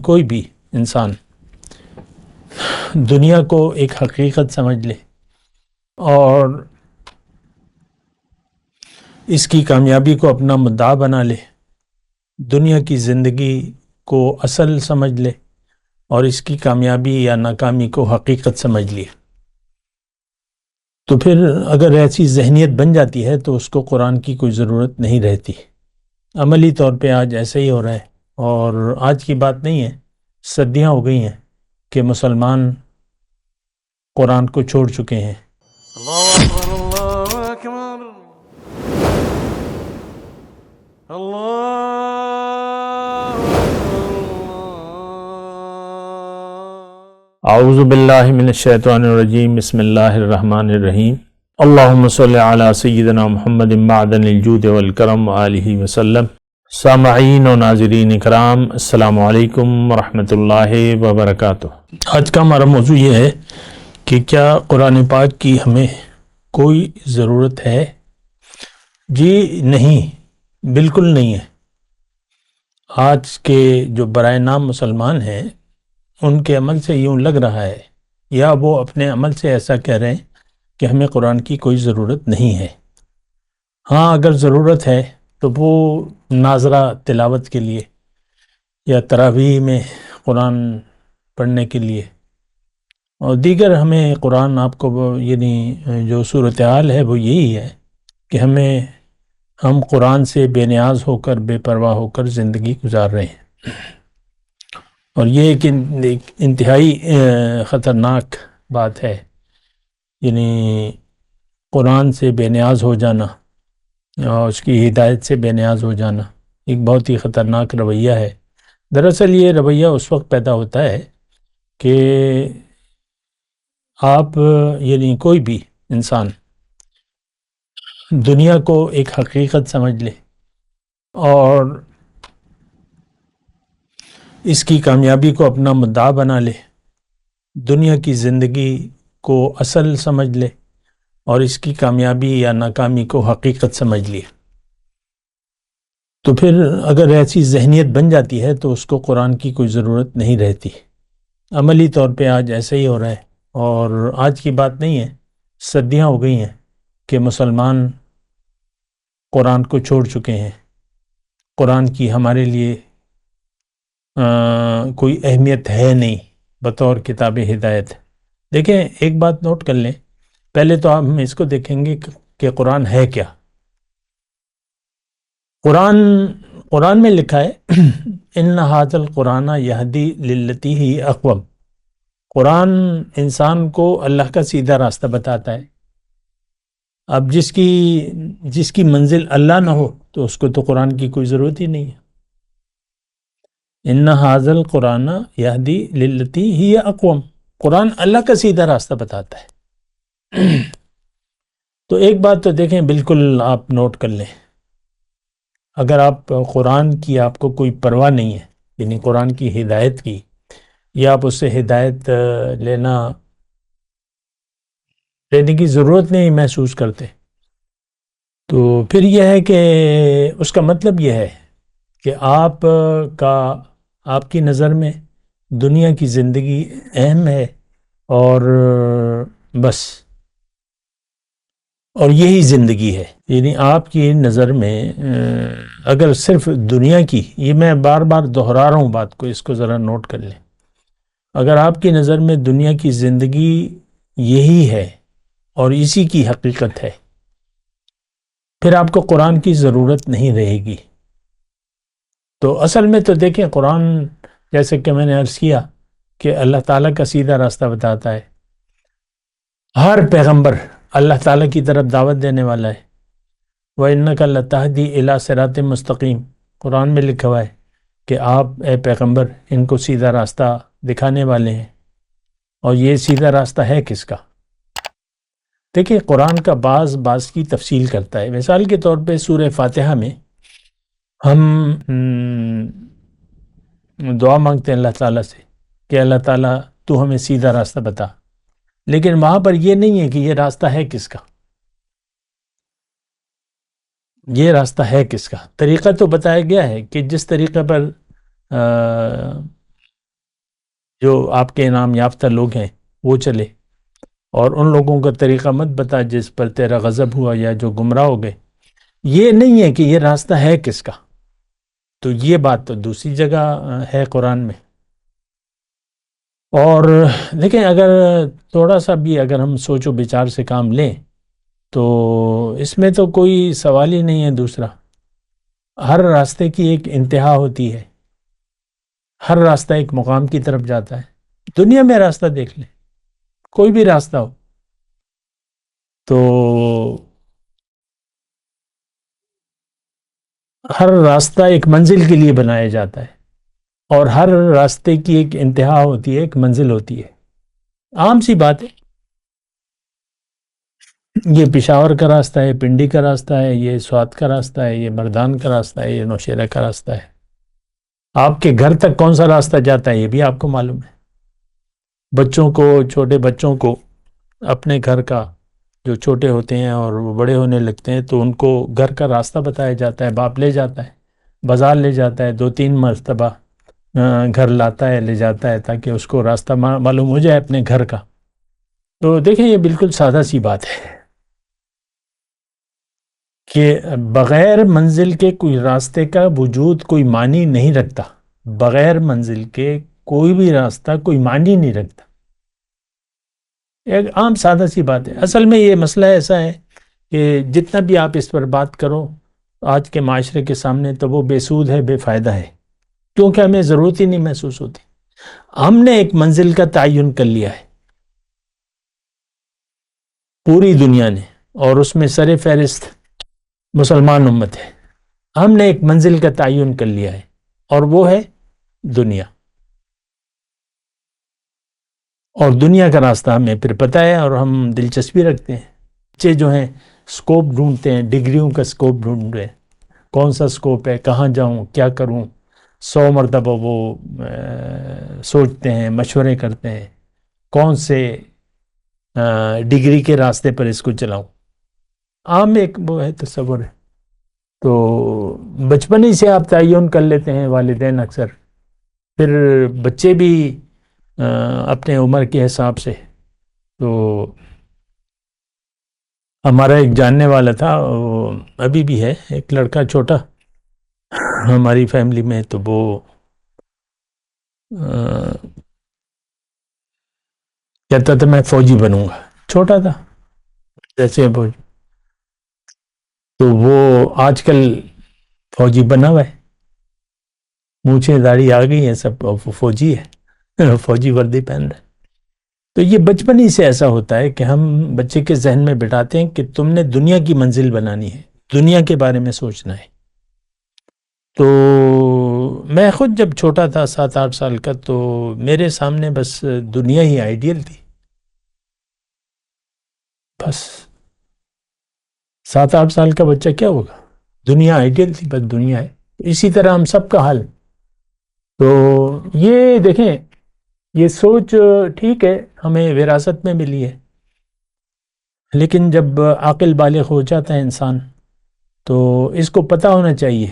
کوئی بھی انسان دنیا کو ایک حقیقت سمجھ لے اور اس کی کامیابی کو اپنا مدعا بنا لے، دنیا کی زندگی کو اصل سمجھ لے اور اس کی کامیابی یا ناکامی کو حقیقت سمجھ لے، تو پھر اگر ایسی ذہنیت بن جاتی ہے تو اس کو قرآن کی کوئی ضرورت نہیں رہتی۔ عملی طور پہ آج ایسا ہی ہو رہا ہے، اور آج کی بات نہیں ہے، صدیاں ہو گئی ہیں کہ مسلمان قرآن کو چھوڑ چکے ہیں۔ اللہ اکبر اللہ اکبر اللہ اعوذ باللہ من الشیطان الرجیم، بسم اللہ الرحمن الرحیم۔ اللہم صلی علی سیدنا محمد معدن الجود والکرم وآلہ وسلم۔ سامعین و ناظرین اکرام، السلام علیکم ورحمۃ اللہ وبرکاتہ۔ آج کا ہمارا موضوع یہ ہے کہ کیا قرآن پاک کی ہمیں کوئی ضرورت ہے؟ جی نہیں، بالکل نہیں ہے۔ آج کے جو برائے نام مسلمان ہیں ان کے عمل سے یوں لگ رہا ہے، یا وہ اپنے عمل سے ایسا کہہ رہے ہیں کہ ہمیں قرآن کی کوئی ضرورت نہیں ہے۔ ہاں، اگر ضرورت ہے تو وہ ناظرہ تلاوت کے لیے یا تراویح میں قرآن پڑھنے کے لیے، اور دیگر ہمیں قرآن آپ کو یعنی جو صورتحال ہے وہ یہی ہے کہ ہم قرآن سے بے نیاز ہو کر، بے پرواہ ہو کر زندگی گزار رہے ہیں، اور یہ ایک انتہائی خطرناک بات ہے۔ یعنی قرآن سے بے نیاز ہو جانا اور اس کی ہدایت سے بے نیاز ہو جانا ایک بہت ہی خطرناک رویہ ہے۔ دراصل یہ رویہ اس وقت پیدا ہوتا ہے کہ آپ یعنی کوئی بھی انسان دنیا کو ایک حقیقت سمجھ لے اور اس کی کامیابی کو اپنا مدعا بنا لے، دنیا کی زندگی کو اصل سمجھ لے اور اس کی کامیابی یا ناکامی کو حقیقت سمجھ لے، تو پھر اگر ایسی ذہنیت بن جاتی ہے تو اس کو قرآن کی کوئی ضرورت نہیں رہتی۔ عملی طور پہ آج ایسا ہی ہو رہا ہے، اور آج کی بات نہیں ہے، صدیاں ہو گئی ہیں کہ مسلمان قرآن کو چھوڑ چکے ہیں۔ قرآن کی ہمارے لیے کوئی اہمیت ہے نہیں بطور کتاب ہدایت۔ دیکھیں، ایک بات نوٹ کر لیں، پہلے تو ہم اس کو دیکھیں گے کہ قرآن ہے کیا۔ قرآن میں لکھا ہے ان ھذا القرآن یہدی للتی ہی اقوم۔ قرآن انسان کو اللہ کا سیدھا راستہ بتاتا ہے۔ اب جس کی منزل اللہ نہ ہو تو اس کو تو قرآن کی کوئی ضرورت ہی نہیں ہے۔ ان ھذا القرآن یہدی للتی ہی اقوم، قرآن اللہ کا سیدھا راستہ بتاتا ہے۔ تو ایک بات تو دیکھیں، بالکل آپ نوٹ کر لیں، اگر آپ قرآن کی آپ کو کوئی پرواہ نہیں ہے، یعنی قرآن کی ہدایت کی، یا آپ اس سے ہدایت لینے کی ضرورت نہیں محسوس کرتے، تو پھر یہ ہے کہ اس کا مطلب یہ ہے کہ آپ کی نظر میں دنیا کی زندگی اہم ہے، اور بس، اور یہی زندگی ہے۔ یعنی آپ کی نظر میں اگر صرف دنیا کی، یہ میں بار بار دہرا رہا ہوں بات کو، اس کو ذرا نوٹ کر لیں، اگر آپ کی نظر میں دنیا کی زندگی یہی ہے اور اسی کی حقیقت ہے، پھر آپ کو قرآن کی ضرورت نہیں رہے گی۔ تو اصل میں تو دیکھیں، قرآن جیسے کہ میں نے عرض کیا کہ اللہ تعالیٰ کا سیدھا راستہ بتاتا ہے۔ ہر پیغمبر اللہ تعالیٰ کی طرف دعوت دینے والا ہے۔ وَإِنَّكَ لَتَهْدِي إِلَىٰ صِرَاطٍ مُسْتَقِيمٍ، قرآن میں لکھا ہوا ہے کہ آپ اے پیغمبر ان کو سیدھا راستہ دکھانے والے ہیں، اور یہ سیدھا راستہ ہے کس کا؟ دیکھیں، قرآن کا بعض کی تفصیل کرتا ہے۔ مثال کے طور پہ سورہ فاتحہ میں ہم دعا مانگتے ہیں اللہ تعالیٰ سے کہ اللہ تعالیٰ تو ہمیں سیدھا راستہ بتا، لیکن وہاں پر یہ نہیں ہے کہ یہ راستہ ہے کس کا، یہ راستہ ہے کس کا۔ طریقہ تو بتایا گیا ہے کہ جس طریقے پر جو آپ کے انعام یافتہ لوگ ہیں وہ چلے، اور ان لوگوں کا طریقہ مت بتا جس پر تیرا غضب ہوا یا جو گمراہ ہو گئے۔ یہ نہیں ہے کہ یہ راستہ ہے کس کا، تو یہ بات تو دوسری جگہ ہے قرآن میں۔ اور دیکھیں، اگر تھوڑا سا بھی اگر ہم سوچ و بچار سے کام لیں تو اس میں تو کوئی سوال ہی نہیں ہے دوسرا۔ ہر راستے کی ایک انتہا ہوتی ہے، ہر راستہ ایک مقام کی طرف جاتا ہے۔ دنیا میں راستہ دیکھ لیں، کوئی بھی راستہ ہو، تو ہر راستہ ایک منزل کے لیے بنایا جاتا ہے، اور ہر راستے کی ایک انتہا ہوتی ہے، ایک منزل ہوتی ہے۔ عام سی بات ہے، یہ پشاور کا راستہ ہے، پنڈی کا راستہ ہے، یہ سوات کا راستہ ہے، یہ مردان کا راستہ ہے، یہ نوشیرہ کا راستہ ہے۔ آپ کے گھر تک کون سا راستہ جاتا ہے یہ بھی آپ کو معلوم ہے۔ بچوں کو، چھوٹے بچوں کو اپنے گھر کا، جو چھوٹے ہوتے ہیں اور وہ بڑے ہونے لگتے ہیں تو ان کو گھر کا راستہ بتایا جاتا ہے، باپ لے جاتا ہے، بازار لے جاتا ہے، 2-3 مرتبہ گھر لاتا ہے، لے جاتا ہے تاکہ اس کو راستہ معلوم ہو جائے اپنے گھر کا۔ تو دیکھیں، یہ بالکل سادہ سی بات ہے کہ بغیر منزل کے کوئی راستے کا وجود کوئی معنی نہیں رکھتا۔ بغیر منزل کے کوئی بھی راستہ کوئی معنی نہیں رکھتا۔ ایک عام سادہ سی بات ہے۔ اصل میں یہ مسئلہ ایسا ہے کہ جتنا بھی آپ اس پر بات کرو آج کے معاشرے کے سامنے تو وہ بے سود ہے، بے فائدہ ہے، کیونکہ ہمیں ضرورت ہی نہیں محسوس ہوتی۔ ہم نے ایک منزل کا تعین کر لیا ہے، پوری دنیا نے، اور اس میں سر فہرست مسلمان امت ہے۔ ہم نے ایک منزل کا تعین کر لیا ہے، اور وہ ہے دنیا، اور دنیا کا راستہ ہمیں پھر پتہ ہے، اور ہم دلچسپی رکھتے ہیں۔ بچے جو ہیں سکوپ ڈھونڈتے ہیں، ڈگریوں کا سکوپ ڈھونڈ رہے ہیں، کون سا سکوپ ہے، کہاں جاؤں، کیا کروں، 100 مرتبہ وہ سوچتے ہیں، مشورے کرتے ہیں کون سے ڈگری کے راستے پر اس کو چلاؤں۔ عام ایک وہ ہے تصور ہے۔ تو بچپن ہی سے آپ تعین کر لیتے ہیں والدین اکثر، پھر بچے بھی اپنے عمر کے حساب سے۔ تو ہمارا ایک جاننے والا تھا، وہ ابھی بھی ہے، ایک لڑکا چھوٹا ہماری فیملی میں، تو وہ کہتا تھا میں فوجی بنوں گا، چھوٹا تھا جیسے فوجی، تو وہ آج کل فوجی بنا ہوا ہے، مونچھیں داڑھی آ گئی ہیں، سب فوجی ہے، فوجی وردی پہن رہا ہے۔ تو یہ بچپن ہی سے ایسا ہوتا ہے کہ ہم بچے کے ذہن میں بٹھاتے ہیں کہ تم نے دنیا کی منزل بنانی ہے، دنیا کے بارے میں سوچنا ہے۔ تو میں خود جب چھوٹا تھا 7-8 سال کا، تو میرے سامنے بس دنیا ہی آئیڈیل تھی، بس 7-8 سال کا بچہ کیا ہوگا، دنیا آئیڈیل تھی، بس دنیا ہے۔ اسی طرح ہم سب کا حال۔ تو یہ دیکھیں، یہ سوچ ٹھیک ہے، ہمیں وراثت میں ملی ہے، لیکن جب عاقل بالغ ہو جاتا ہے انسان تو اس کو پتہ ہونا چاہیے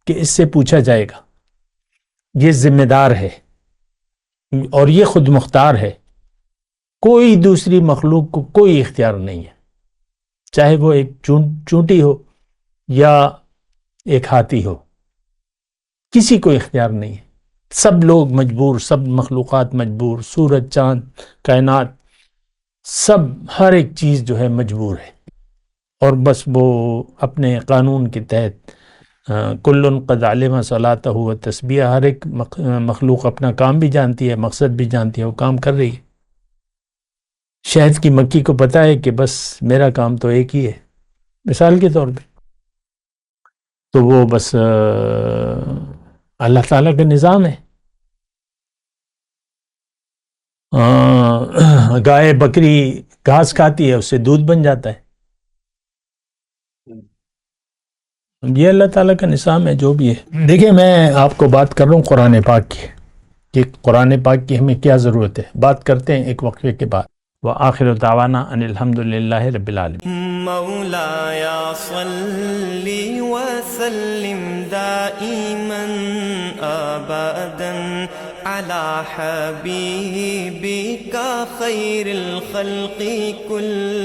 کہ اس سے پوچھا جائے گا، یہ ذمہ دار ہے اور یہ خود مختار ہے۔ کوئی دوسری مخلوق کو کوئی اختیار نہیں ہے، چاہے وہ ایک چونٹی ہو یا ایک ہاتھی ہو، کسی کو اختیار نہیں ہے۔ سب لوگ مجبور، سب مخلوقات مجبور، سورج، چاند، کائنات، سب، ہر ایک چیز جو ہے مجبور ہے، اور بس وہ اپنے قانون کے تحت کل قد علم صلاتہ و تسبیح، ہر ایک مخلوق اپنا کام بھی جانتی ہے، مقصد بھی جانتی ہے، وہ کام کر رہی ہے۔ شہد کی مکھی کو پتہ ہے کہ بس میرا کام تو ایک ہی ہے، مثال کے طور پہ، تو وہ بس اللہ تعالیٰ کا نظام ہے۔ گائے بکری گھاس کھاتی ہے، اس سے دودھ بن جاتا ہے، یہ اللہ تعالیٰ کا نظام ہے جو بھی ہے۔ دیکھیں، میں آپ کو بات کر رہا ہوں قرآن پاک کی، کہ قرآن پاک کی ہمیں کیا ضرورت ہے۔ بات کرتے ہیں ایک وقفے کے بعد۔ وآخر دعوانا ان الحمد للہ رب العالمین۔ مولاي صل وسلم دائما ابدا على حبيبك خير الخلق كلهم